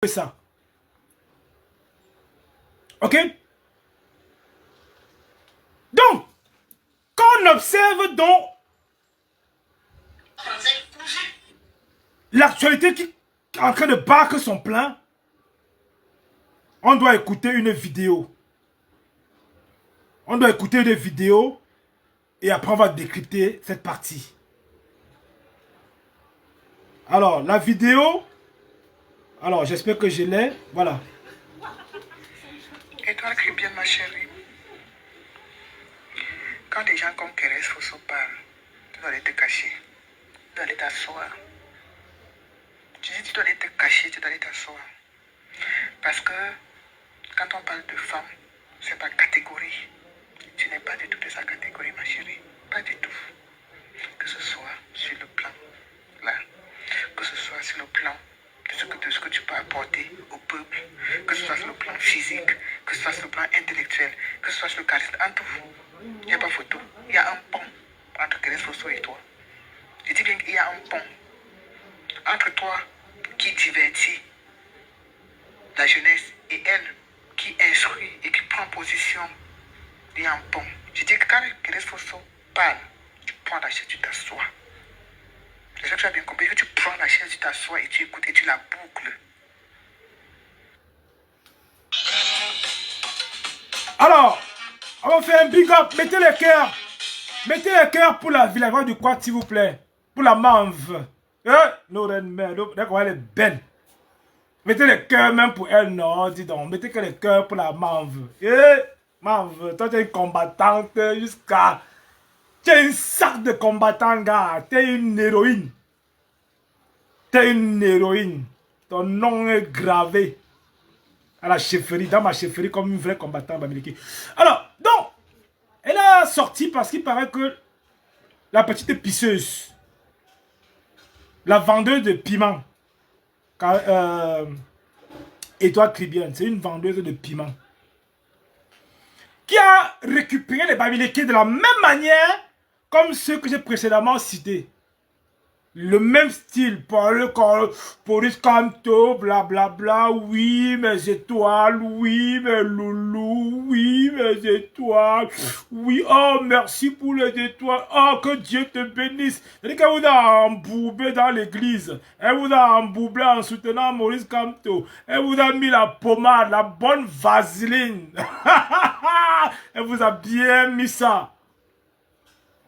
ça. Ok? Donc, quand on observe donc l'actualité qui est en train de battre son plein, on doit écouter une vidéo. On doit écouter des vidéos et après on va décrypter cette partie. Alors, la vidéo, alors j'espère que je l'ai, voilà. Et toi, écris bien, ma chérie. Quand des gens comme Keres Fosso parlent, tu dois aller te cacher. Tu dois aller t'asseoir. Tu dis tu dois aller te cacher, tu dois aller t'asseoir. Parce que quand on parle de femme, c'est par catégorie. Tu n'es pas du tout de sa catégorie, ma chérie. Pas du tout. Que ce soit sur le plan, là, que ce soit sur le plan de ce que tu peux apporter au peuple, que ce soit sur le plan physique, que ce soit sur le plan intellectuel, que ce soit sur le charisme, entre vous, il n'y a pas photo. Il y a un pont entre Keres Fosso et toi. Je dis bien qu'il y a un pont entre toi qui divertit la jeunesse et elle qui instruit et qui prend position. Il y a un pont. Je dis que quand Keres Fosso parle, tu prends la chaise, tu t'assois. C'est ça que tu as bien compris, que tu prends la chaise, tu t'assois et tu écoutes et tu la boucles. Alors, on va faire un big up. Mettez les cœurs. Mettez les cœurs pour la villageoise du quad, s'il vous plaît. Pour la manve. D'accord, elle est belle. Mettez les cœurs même pour elle, non, dis donc. Mettez que les cœurs pour la manve. Manve, toi tu es une combattante jusqu'à... Tu es un sac de combattant, gars. Tu es une héroïne. Tu es une héroïne. Ton nom est gravé à la chefferie, dans ma chefferie, comme une vraie combattante bamileke. Alors, donc, elle a sorti parce qu'il paraît que la pisseuse, la vendeuse de piment, Étoile Cribienne, c'est une vendeuse de piment, qui a récupéré les bamileke de la même manière comme ceux que j'ai précédemment cités. Le même style, Boris Kanto, blablabla, oui, mes étoiles, oui, mes loulous, oui, mes étoiles, oui, oh, merci pour les étoiles, oh, que Dieu te bénisse. C'est-à-dire qu'elle vous a embourbé dans l'église, elle vous a embourbé en soutenant Maurice Kamto, elle vous a mis la pommade, la bonne vaseline, elle vous a bien mis ça.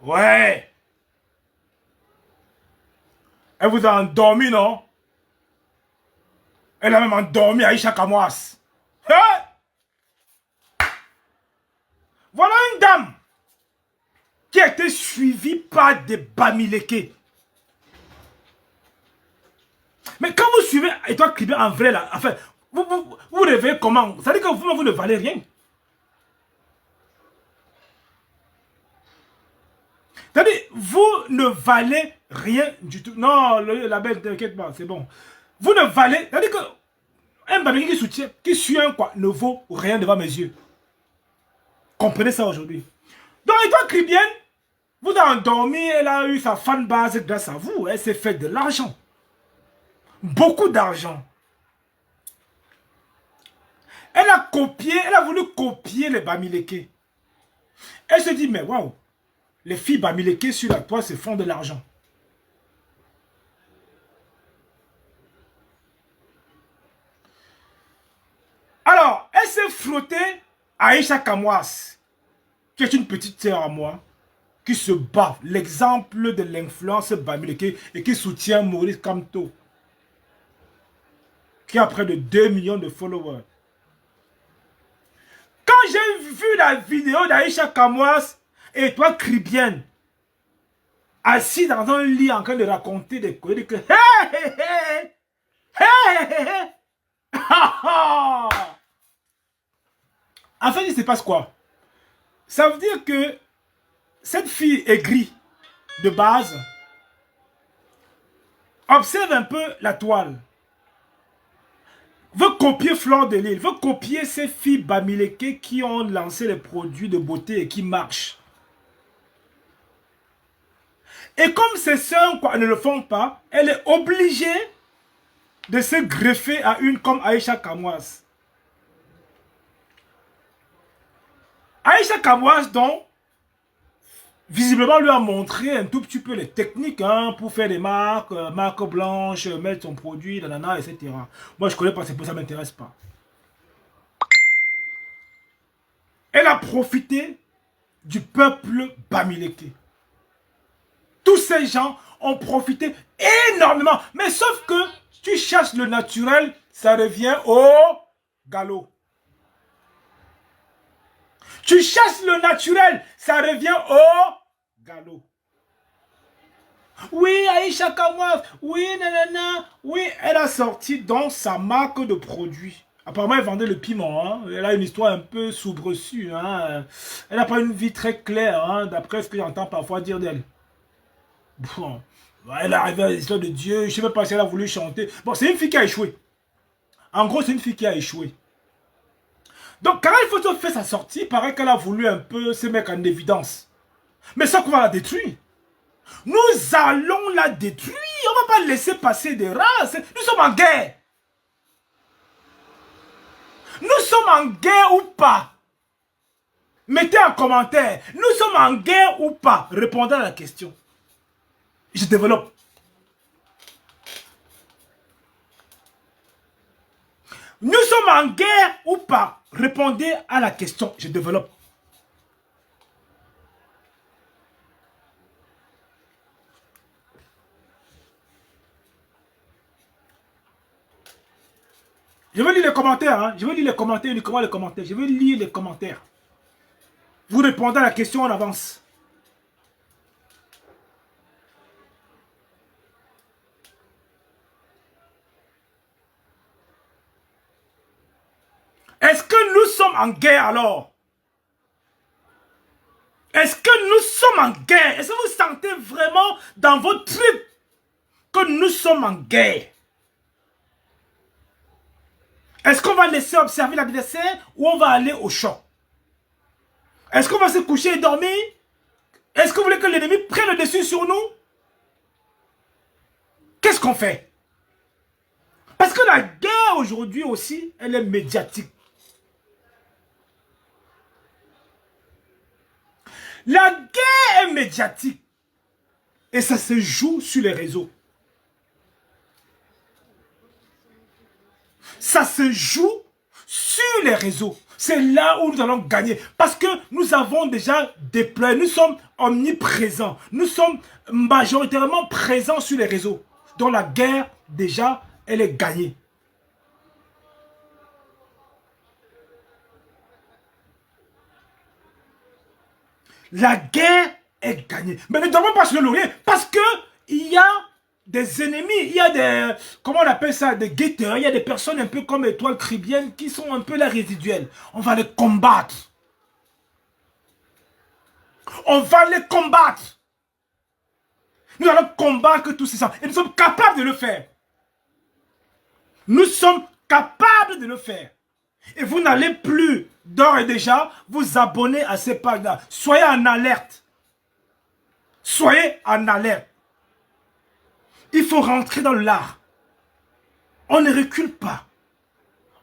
Ouais. Elle vous a endormi, non? Elle a même endormi Aïcha Kamwas. Hein? Voilà une dame qui a été suivie par des bamileke. Mais quand vous suivez Étoile Cribienne en vrai, là, enfin, vous rêvez comment? Ça veut dire que vous ne valez rien. C'est-à-dire, vous ne valez rien du tout. Non, la belle, t'inquiète pas, c'est bon. Vous ne valez... C'est-à-dire que un bamileke qui soutient, qui suit un quoi, ne vaut rien devant mes yeux. Comprenez ça aujourd'hui. Donc, Étoile Cribienne vous a endormi, elle a eu sa fanbase grâce à vous. Elle s'est fait de l'argent. Beaucoup d'argent. Elle a copié, elle a voulu copier les bamileke. Elle se dit, mais waouh, les filles bamileke sur la toile se font de l'argent. Alors, elle s'est frottée à Aïcha Kamwas, qui est une petite sœur à moi, qui se bat, l'exemple de l'influence bamileke et qui soutient Maurice Kamto, qui a près de 2 millions de followers. Quand j'ai vu la vidéo d'Aïcha Kamwas et Étoile Cribienne, assis dans un lit en train de raconter des conneries, que en fait, il se passe quoi? Ça veut dire que cette fille aigrie de base observe un peu la toile, veut copier Fleur de Lys, veut copier ces filles bamileke qui ont lancé les produits de beauté et qui marchent. Et comme ces sœurs ne le font pas, elle est obligée de se greffer à une comme Aïcha Kamwas. Aïcha Kamwas, donc, visiblement, lui a montré un tout petit peu les techniques pour faire des marques, marque blanche, mettre son produit, nanana, etc. Moi, je connais pas, c'est pour ça que ça ne m'intéresse pas. Elle a profité du peuple bamileke. Tous ces gens ont profité énormément. Mais sauf que tu cherches le naturel, ça revient au galop. Tu cherches le naturel, ça revient au galop. Oui, Aïcha Kamwas, oui, nanana, oui, elle a sorti dans sa marque de produits. Apparemment, elle vendait le piment. Hein. Elle a une histoire un peu soubreçue. Hein. Elle n'a pas une vie très claire, hein, d'après ce que j'entends parfois dire d'elle. Bon, elle est arrivée à l'histoire de Dieu. Je ne sais même pas si elle a voulu chanter. Bon, c'est une fille qui a échoué. En gros, c'est une fille qui a échoué. Donc, quand il faut faire sa sortie, il paraît qu'elle a voulu un peu se mettre en évidence. Mais ça qu'on va la détruire. Nous allons la détruire. On ne va pas laisser passer des races. Nous sommes en guerre. Nous sommes en guerre ou pas? Mettez en commentaire. Nous sommes en guerre ou pas? Répondez à la question. Je développe. Nous sommes en guerre ou pas? Répondez à la question. Je développe. Je vais lire les commentaires. Hein. Je vais lire les commentaires, uniquement les commentaires. Je vais lire les commentaires. Vous répondez à la question en avance. Est-ce que nous sommes en guerre alors? Est-ce que nous sommes en guerre? Est-ce que vous sentez vraiment dans votre truc que nous sommes en guerre? Est-ce qu'on va laisser observer l'adversaire ou on va aller au champ? Est-ce qu'on va se coucher et dormir? Est-ce que vous voulez que l'ennemi prenne le dessus sur nous? Qu'est-ce qu'on fait? Parce que la guerre aujourd'hui aussi, elle est médiatique. La guerre est médiatique. Et ça se joue sur les réseaux. Ça se joue sur les réseaux. C'est là où nous allons gagner. Parce que nous avons déjà déployé. Nous sommes omniprésents. Nous sommes majoritairement présents sur les réseaux. Donc la guerre, déjà, elle est gagnée. La guerre est gagnée. Mais ne devons pas se le laurier. Parce que il y a des ennemis, il y a des, comment on appelle ça, des guetteurs, il y a des personnes un peu comme Étoile Caribéenne qui sont un peu là résiduelles. On va les combattre. On va les combattre. Nous allons combattre tous ces gens. Et nous sommes capables de le faire. Nous sommes capables de le faire. Et vous n'allez plus, d'ores et déjà, vous abonner à ces pages-là. Soyez en alerte. Soyez en alerte. Il faut rentrer dans l'art. On ne recule pas.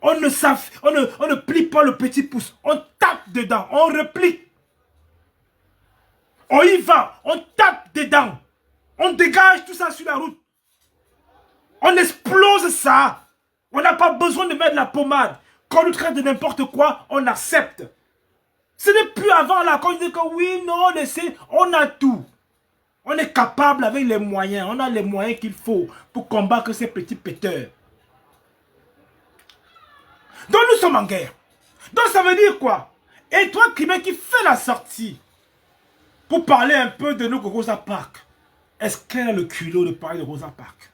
On ne plie pas le petit pouce. On tape dedans. On replie. On y va. On tape dedans. On dégage tout ça sur la route. On explose ça. On n'a pas besoin de mettre de la pommade. Quand on nous traite de n'importe quoi, on accepte. Ce n'est plus avant là, quand on dit que oui, non, laissez, on a tout. On est capable avec les moyens. On a les moyens qu'il faut pour combattre ces petits péteurs. Donc nous sommes en guerre. Donc ça veut dire quoi? Et toi, Crimée, qui fait la sortie pour parler un peu de nous, Rosa Parks, est-ce qu'elle a le culot de parler de Rosa Parks?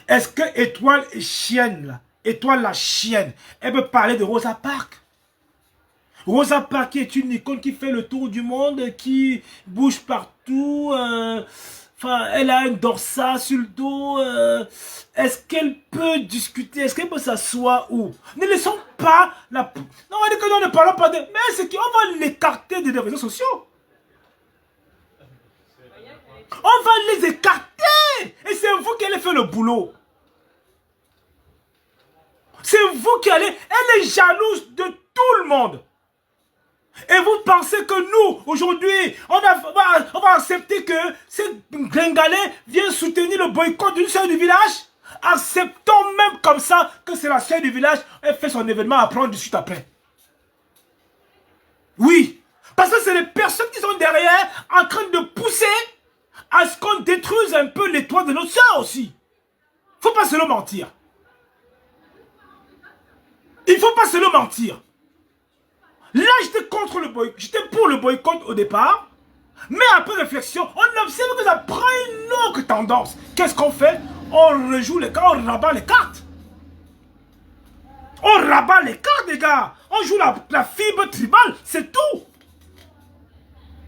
Est-ce que Étoile et Chienne, là, Étoile la chienne, elle peut parler de Rosa Parks? Rosa Parks est une icône qui fait le tour du monde, qui bouge partout. Enfin, elle a un dorsal sur le dos. Est-ce qu'elle peut discuter? Est-ce qu'elle peut s'asseoir où? Ne laissons pas la... Non, on va dire que nous ne parlons pas de... Mais c'est qu'on va l'écarter des réseaux sociaux. On va les écarter. Et c'est vous qui allez faire le boulot. C'est vous qui allez... Elle est jalouse de tout le monde. Et vous pensez que nous, aujourd'hui, on va accepter que ces gringalais viennent soutenir le boycott d'une sœur du village? Acceptons même comme ça que c'est la sœur du village. Elle fait son événement à prendre de suite après. Oui. Parce que c'est les personnes qui sont derrière en train de pousser à ce qu'on détruise un peu les toits de notre sœur aussi. Il ne faut pas se le mentir. Il ne faut pas se le mentir. Là, j'étais contre le boycott. J'étais pour le boycott au départ. Mais après réflexion, on observe que ça prend une autre tendance. Qu'est-ce qu'on fait? On rejoue les cartes, on rabat les cartes. On rabat les cartes, les gars. On joue la fibre tribale, c'est tout.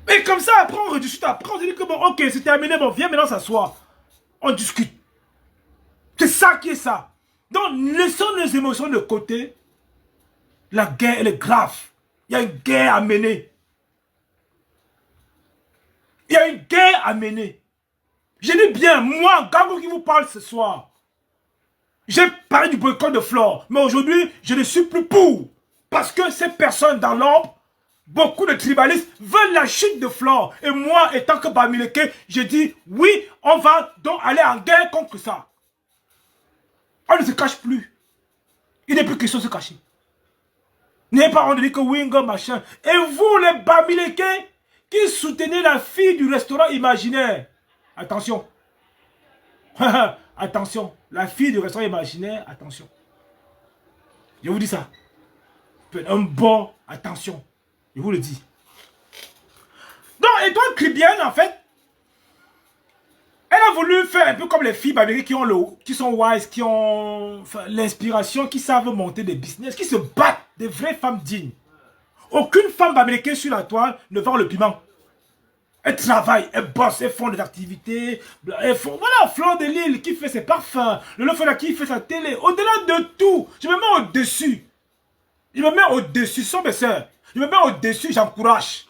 Et comme ça, après, on rediscute. Après, on se dit que bon, ok, c'est terminé, bon, viens maintenant s'asseoir. On discute. C'est ça qui est ça. Donc, laissons nos émotions de côté. La guerre, elle est grave. Il y a une guerre à mener. Il y a une guerre à mener. Je dis bien, moi, Gango qui vous parle ce soir, j'ai parlé du boycott de Flore, mais aujourd'hui, je ne suis plus pour. Parce que ces personnes dans l'ombre, beaucoup de tribalistes veulent la chute de Flore. Et moi, étant que Bamileke, je dis, oui, on va donc aller en guerre contre ça. On ne se cache plus. Il n'est plus question de se cacher. N'ayez pas honte de dire que Wingo, machin. Et vous, les Bamileke, qui soutenez la fille du restaurant imaginaire. Attention. Attention. La fille du restaurant imaginaire, attention. Je vous dis ça. Un bon, attention. Je vous le dis. Donc, Étoile Caribbean, en fait, elle a voulu faire un peu comme les filles Bamileke qui sont wise, qui ont l'inspiration, qui savent monter des business, qui se battent, des vraies femmes dignes. Aucune femme Bamileke sur la toile ne vend le piment. Elles travaillent, elles bossent, elles font des activités. Elles font, voilà, Flore de Lille qui fait ses parfums. Le Lofela qui fait sa télé. Au-delà de tout, je me mets au-dessus. Je me mets au-dessus, ce sont mes soeurs. Je me mets au-dessus, j'encourage.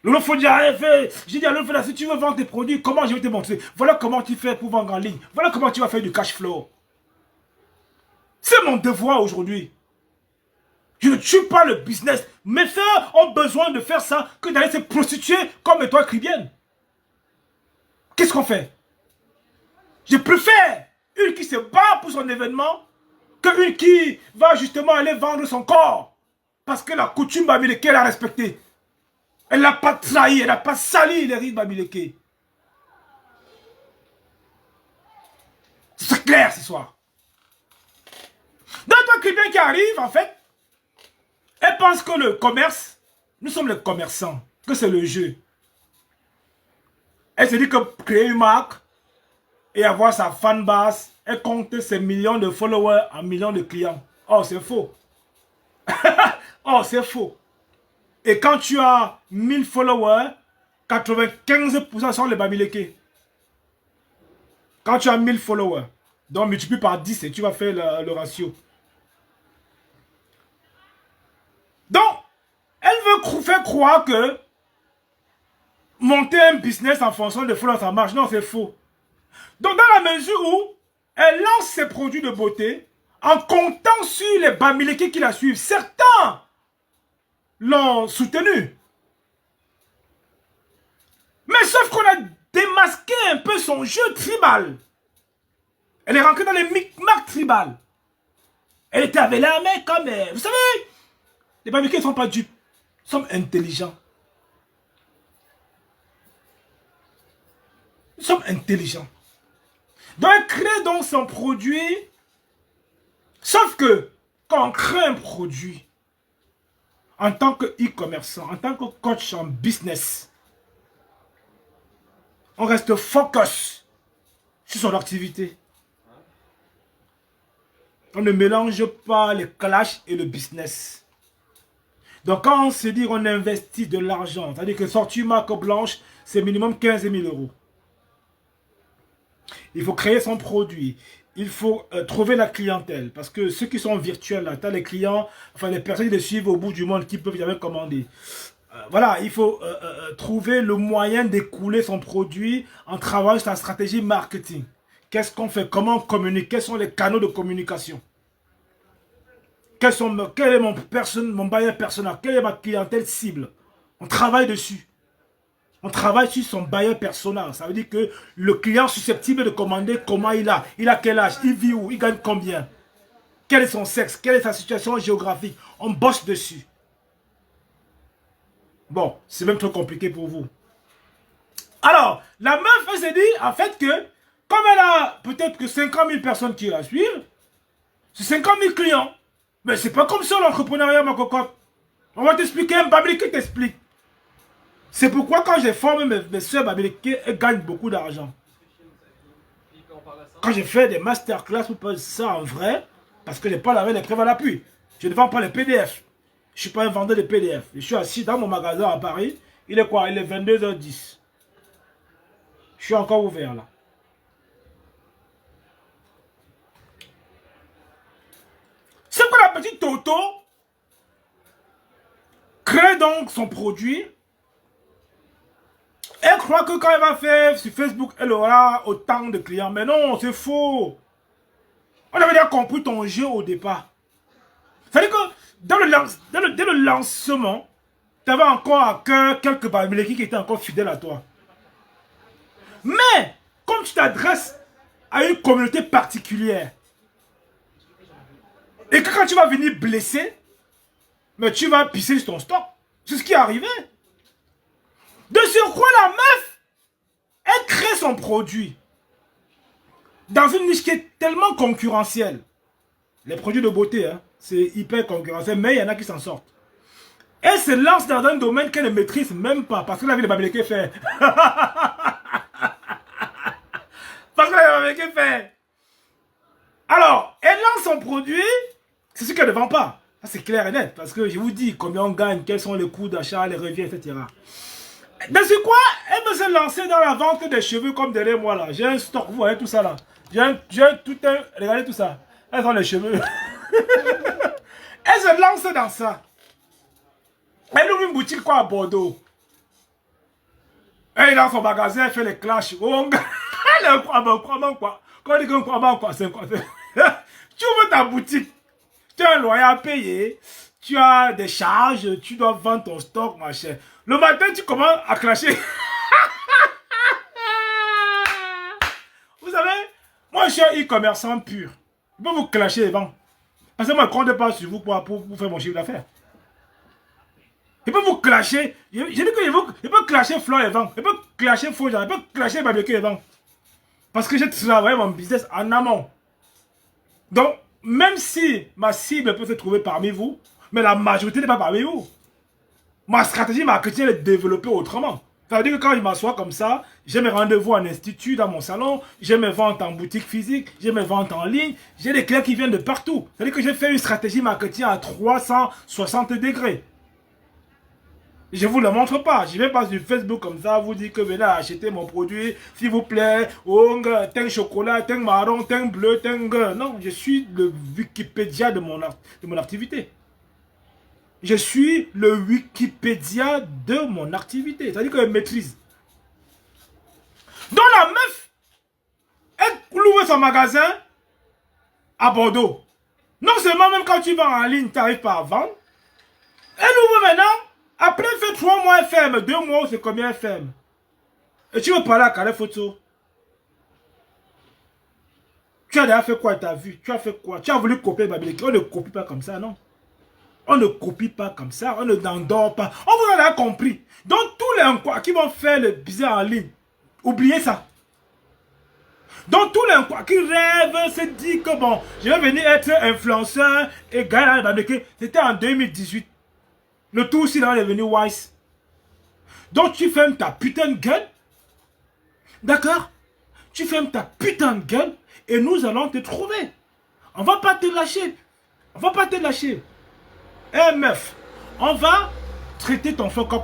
Le Lofela fait, j'ai dit à Lofela, si tu veux vendre tes produits, comment je vais te montrer? Voilà comment tu fais pour vendre en ligne. Voilà comment tu vas faire du cash flow. C'est mon devoir aujourd'hui. Je ne tue pas le business. Mes frères ont besoin de faire ça que d'aller se prostituer comme Étoile Caribbean. Qu'est-ce qu'on fait? Je préfère une qui se bat pour son événement qu'une qui va justement aller vendre son corps. Parce que la coutume Bamileke, elle a respecté. Elle n'a pas trahi, elle n'a pas sali les rites Bamileke. C'est clair ce soir. Donc Étoile Caribbean qui arrive, en fait, elle pense que le commerce, nous sommes les commerçants, que c'est le jeu. Elle se dit que créer une marque et avoir sa fan base, elle compte ses millions de followers en millions de clients. Oh, c'est faux. Oh, c'est faux. Et quand tu as 1000 followers, 95% sont les Bamileke. Quand tu as 1000 followers, donc multiplie par 10 et tu vas faire le ratio. Donc, elle veut faire croire que monter un business en fonction de followers, ça marche. Non, c'est faux. Donc, dans la mesure où elle lance ses produits de beauté en comptant sur les Bamileke qui la suivent, certains l'ont soutenue. Mais sauf qu'on a démasqué un peu son jeu tribal. Elle est rentrée dans les micmacs tribal. Elle était avec la main comme... Vous savez, les Bamileke ne sont pas dupes. Ils sont intelligents. Ils sont intelligents. Donc, elle crée donc son produit. Sauf que, quand on crée un produit, en tant que e-commerçant, en tant que coach en business, on reste focus sur son activité. On ne mélange pas les clashs et le business. Donc quand on se dit qu'on investit de l'argent, c'est-à-dire que sortir une marque blanche, c'est minimum 15 000 €. Il faut créer son produit. Il faut trouver la clientèle. Parce que ceux qui sont virtuels, là, tu as les clients, enfin les personnes qui les suivent au bout du monde qui peuvent jamais commander. voilà, il faut trouver le moyen d'écouler son produit en travaillant sur la stratégie marketing. Qu'est-ce qu'on fait? Comment on communique? Quels sont les canaux de communication? Quel est mon buyer personnel? Quelle est ma clientèle cible? On travaille dessus. On travaille sur son buyer personnel. Ça veut dire que le client susceptible de commander, comment il a quel âge? Il vit où? Il gagne combien? Quel est son sexe? Quelle est sa situation géographique? On bosse dessus. Bon, c'est même trop compliqué pour vous. Alors, la meuf, elle s'est dit, en fait, que comme elle a peut-être que 50 000 personnes qui la suivent, c'est 50 000 clients. Mais c'est pas comme ça l'entrepreneuriat, ma cocotte. On va t'expliquer, un babli qui t'explique. C'est pourquoi quand j'ai formé mes soeurs babéliquées, elles gagnent beaucoup d'argent. Quand j'ai fait des masterclass pour faire ça en vrai, parce que je n'ai pas lavé les preuves à l'appui. Je ne vends pas les PDF. Je ne suis pas un vendeur de PDF. Je suis assis dans mon magasin à Paris. Il est quoi? Il est 22h10. Je suis encore ouvert là. C'est que la petite Toto crée donc son produit. Elle croit que quand elle va faire sur Facebook, elle aura autant de clients. Mais non, c'est faux. On avait déjà compris ton jeu au départ. C'est-à-dire que dès le lancement, tu avais encore à cœur quelques babélékis qui étaient encore fidèles à toi. Mais, comme tu t'adresses à une communauté particulière, et que quand tu vas venir blesser, mais tu vas pisser sur ton stock. C'est ce qui est arrivé. De surcroît, la meuf, elle crée son produit dans une niche qui est tellement concurrentielle. Les produits de beauté, hein, c'est hyper concurrentiel, mais il y en a qui s'en sortent. Elle se lance dans un domaine qu'elle ne maîtrise même pas, parce que la vie de Babéléké fait. Parce que la vie de Babéléké fait. Alors, elle lance son produit, c'est ce qu'elle ne vend pas. C'est clair et net, parce que je vous dis combien on gagne, quels sont les coûts d'achat, les revenus, etc. Mais c'est quoi? Elle veut se lancer dans la vente des cheveux comme derrière moi là. J'ai un stock, vous voyez tout ça là. J'ai tout un... Regardez tout ça. Elles sont les cheveux. Elle se lance dans ça. Elle ouvre une boutique quoi à Bordeaux. Elle est dans son magasin, elle fait les clashs. Oh, elle croit quoi? Quand on dit qu'on croit quoi, c'est quoi? Tu ouvres ta boutique. Tu as un loyer à payer. Tu as des charges. Tu dois vendre ton stock, machin. Le matin, tu commences à clasher. Vous savez, moi, je suis un e-commerçant pur. Je peux vous clasher les ventes. Parce que moi, je ne compte pas sur vous pour faire mon chiffre d'affaires. Je peux vous clasher. Je dis que je peux clasher Flore et ventes. Je peux clasher Fauja. Je peux clasher Babéléké et ventes. Parce que j'ai travaillé mon business en amont. Donc, même si ma cible peut se trouver parmi vous, mais la majorité n'est pas parmi vous. Ma stratégie marketing est développée autrement. Ça veut dire que quand je m'assois comme ça, j'ai mes rendez-vous en institut, dans mon salon, j'ai mes ventes en boutique physique, j'ai mes ventes en ligne, j'ai des clients qui viennent de partout. Ça veut dire que j'ai fait une stratégie marketing à 360 degrés. Je ne vous le montre pas. Je ne vais pas sur Facebook comme ça, vous dire que venez acheter mon produit, s'il vous plaît, teint chocolat, teint marron, teint bleu, teint... Non, je suis le Wikipédia de mon activité. Je suis le Wikipédia de mon activité. C'est-à-dire que je maîtrise. Donc la meuf, elle ouvre son magasin à Bordeaux. Non seulement même quand tu vas en ligne, tu n'arrives pas à vendre. Elle ouvre maintenant. Après, elle fait 3 mois, elle ferme. 2 mois, c'est combien elle ferme? Et tu veux parler à Carré Photo? Tu as déjà fait quoi, tu as vu? Tu as fait quoi? Tu as voulu copier Babéléké. On ne copie pas comme ça, non? On ne copie pas comme ça, on ne n'endort pas. On vous en a compris. Donc tous les qui vont faire le business en ligne, oubliez ça. Donc tous les qui rêvent, se disent que bon, je vais venir être influenceur et gagner la Babéléké. C'était en 2018. Le tout aussi là est devenu Wise. Donc tu fermes ta putain de gueule. D'accord? Tu fermes ta putain de gueule et nous allons te trouver. On va pas te lâcher. On va pas te lâcher. Eh meuf, on va traiter ton fuck up.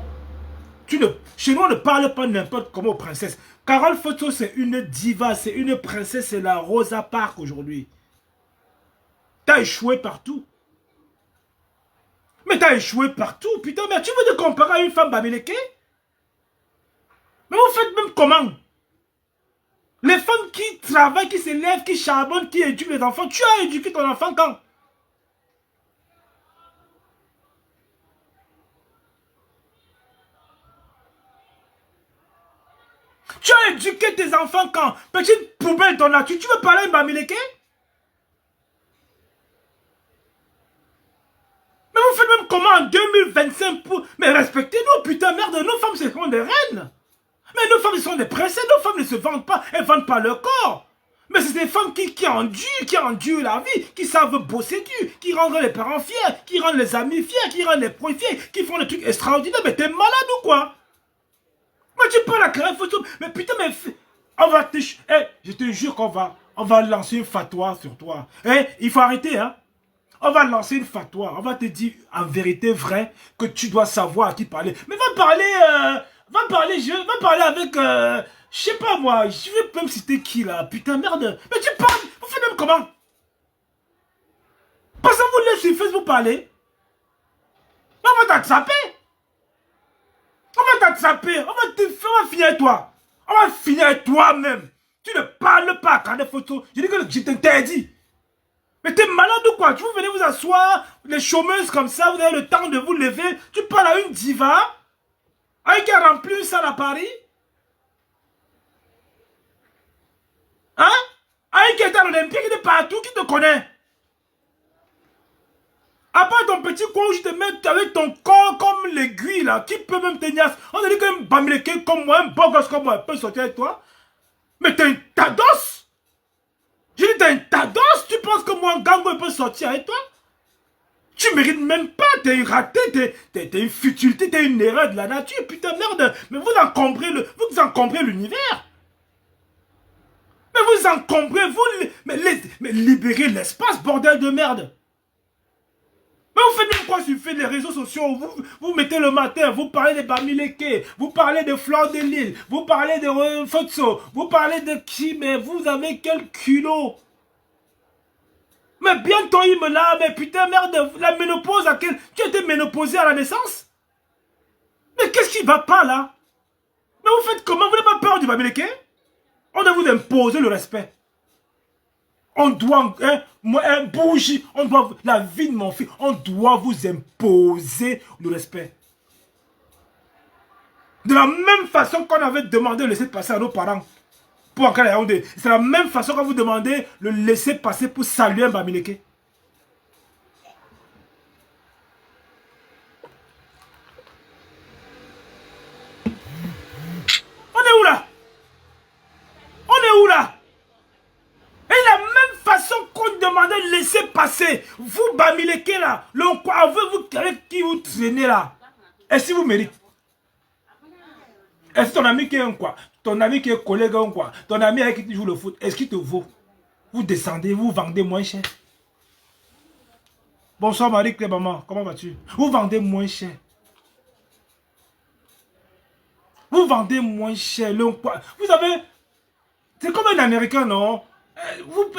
Chez nous, on ne parle pas n'importe comment aux princesses. Carole Photo, c'est une diva, c'est une princesse, c'est la Rosa Parks aujourd'hui. T'as échoué partout. Mais t'as échoué partout, putain. Mais tu veux te comparer à une femme bamileke? Mais vous faites même comment? Les femmes qui travaillent, qui s'élèvent, qui charbonnent, qui éduquent les enfants. Tu as éduqué ton enfant quand? Tu as éduqué tes enfants quand? Petite poubelle ton nature. Tu veux parler à une bamileke? Mais vous faites même comment en 2025 pour... Mais respectez-nous, putain, merde, nos femmes, ce sont des reines. Mais nos femmes, sont des princesses, nos femmes ne se vendent pas, elles ne vendent pas leur corps. Mais c'est des femmes qui endurent la vie, qui savent bosser dur, qui rendent les parents fiers, qui rendent les amis fiers, qui rendent les proches fiers, qui font des trucs extraordinaires. Mais t'es malade ou quoi? Mais tu peux la créer photo. Mais putain, mais... On va te... je te jure on va lancer une fatwa sur toi. Il faut arrêter, hein. On va lancer une fatwa. On va te dire en vérité vrai que tu dois savoir à qui parler. Mais va parler... Va parler avec... je sais pas moi. Je vais même citer qui là. Putain, merde. Mais tu parles. Vous faites même comment? Parce que vous laissez sur Facebook parler. On va t'attraper. On va t'attraper. On va finir avec toi. On va finir avec toi-même. Tu ne parles pas quand des photos. Je dis que je t'interdis. Mais t'es malade ou quoi? Tu vous venez vous asseoir, les chômeuses comme ça, vous avez le temps de vous lever. Tu parles à une diva, avec qui a rempli une salle à Paris. Hein? Avec qui est à l'Olympique, qui est partout, qui te connaît. À part ton petit coin où je te mets avec ton corps comme l'aiguille là, qui peut même tenir. On a dit qu'un bamileke comme moi, un beau gosse comme moi, peut sortir avec toi. Mais t'es une tados. J'ai dit t'es une tados. Tu penses que moi, un gango, peut sortir avec toi? Tu mérites même pas, t'es une ratée, t'es une futilité, t'es une erreur de la nature, putain merde. Mais vous encombrez l'univers. Mais vous encombrez, mais libérez l'espace, bordel de merde. Mais vous faites même quoi sur les réseaux sociaux? Vous mettez le matin, vous parlez des bamileke, vous parlez de Fleur de Lille, vous parlez de Fotso, vous parlez de qui, mais vous avez quel culot? Mais bientôt il me l'a, mais putain merde, la ménopause à quel... Tu as été ménopausé à la naissance? Mais qu'est-ce qui va pas là? Mais vous faites comment? Vous n'avez pas peur du bamileke? On doit vous imposer le respect. On doit, un bougie, on doit, la vie de mon fils, on doit vous imposer le respect. De la même façon qu'on avait demandé de laisser passer à nos parents. Pour encore la Yaoundé. C'est la même façon qu'on vous demandez le laisser passer pour saluer un bamileke. On est où là? On est où là? Et la même façon qu'on demandait de laisser passer, vous bamileke là, vous avec qui vous traînez là, est-ce que vous méritez? Est-ce que ton ami qui est un quoi? Ton ami qui est collègue un quoi? Ton ami avec qui tu joues le foot, est-ce qu'il te vaut? Vous descendez, vous vendez moins cher. Bonsoir Marie-Claire, maman, comment vas-tu? Vous vendez moins cher. Vous vendez moins cher. Vous avez... C'est comme un Américain, non?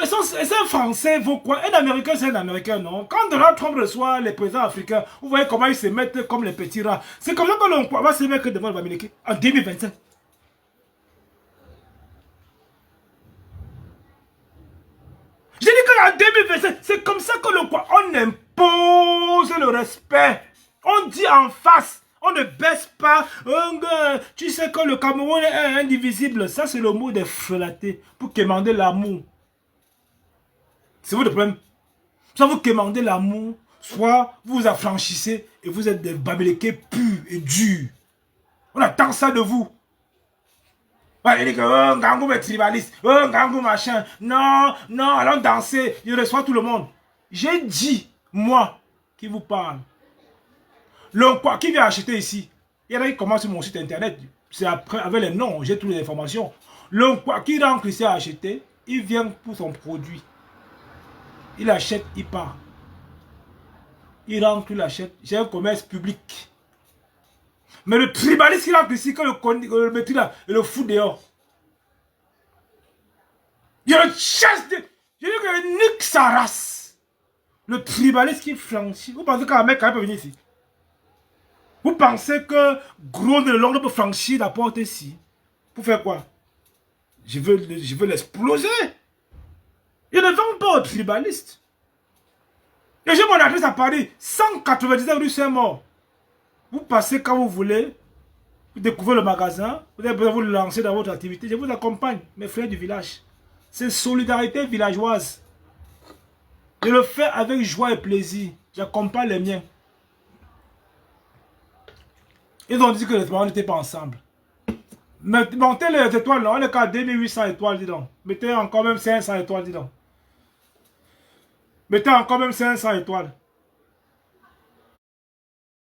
C'est un Français, vaut quoi? Un Américain, c'est un Américain, non? Quand Donald Trump reçoit les présidents africains, vous voyez comment ils se mettent comme les petits rats. C'est comme ça que l'on va se mettre devant le bamileke en 2025. J'ai dit qu'en 2025, c'est comme ça que on impose le respect. On dit en face. On ne baisse pas. Tu sais que le Cameroun est indivisible. Ça, c'est le mot des frelatés. Pour quémander l'amour. C'est votre problème. Soit vous quémandez l'amour, soit vous vous affranchissez et vous êtes des bamileke purs et durs. On attend ça de vous. Ouais, il dit que Ngangou est tribaliste, Ngangou machin. Non, non, allons danser. Je reçois tout le monde. J'ai dit, moi, qui vous parle. Quoi, qui vient acheter ici? Il y en a qui commencent sur mon site internet. C'est après, avec les noms, j'ai toutes les informations. Quoi, qui rentre ici à acheter, il vient pour son produit. Il achète, il part. Il rentre, il achète. J'ai un commerce public. Mais le tribaliste qui rentre ici, quand le métier là, il le fout dehors. Il le chasse de... Je dis que nique sa race. Le tribaliste qui franchit. Vous pensez qu'un mec peut venir ici? Vous pensez que gros de l'ongle peut franchir la porte ici? Pour faire quoi? Je veux l'exploser. Il ne vend pas aux tribalistes. Et j'ai mon adresse à Paris. 199 rue Saint-Maur. Vous passez quand vous voulez. Vous découvrez le magasin. Vous avez besoin de vous lancer dans votre activité. Je vous accompagne, mes frères du village. C'est solidarité villageoise. Je le fais avec joie et plaisir. J'accompagne les miens. Ils ont dit que les parents n'étaient pas ensemble. Montez les étoiles, on est qu'à 2800 étoiles, dis donc. Mettez encore même 500 étoiles, dis donc. Mettez encore même 500 étoiles.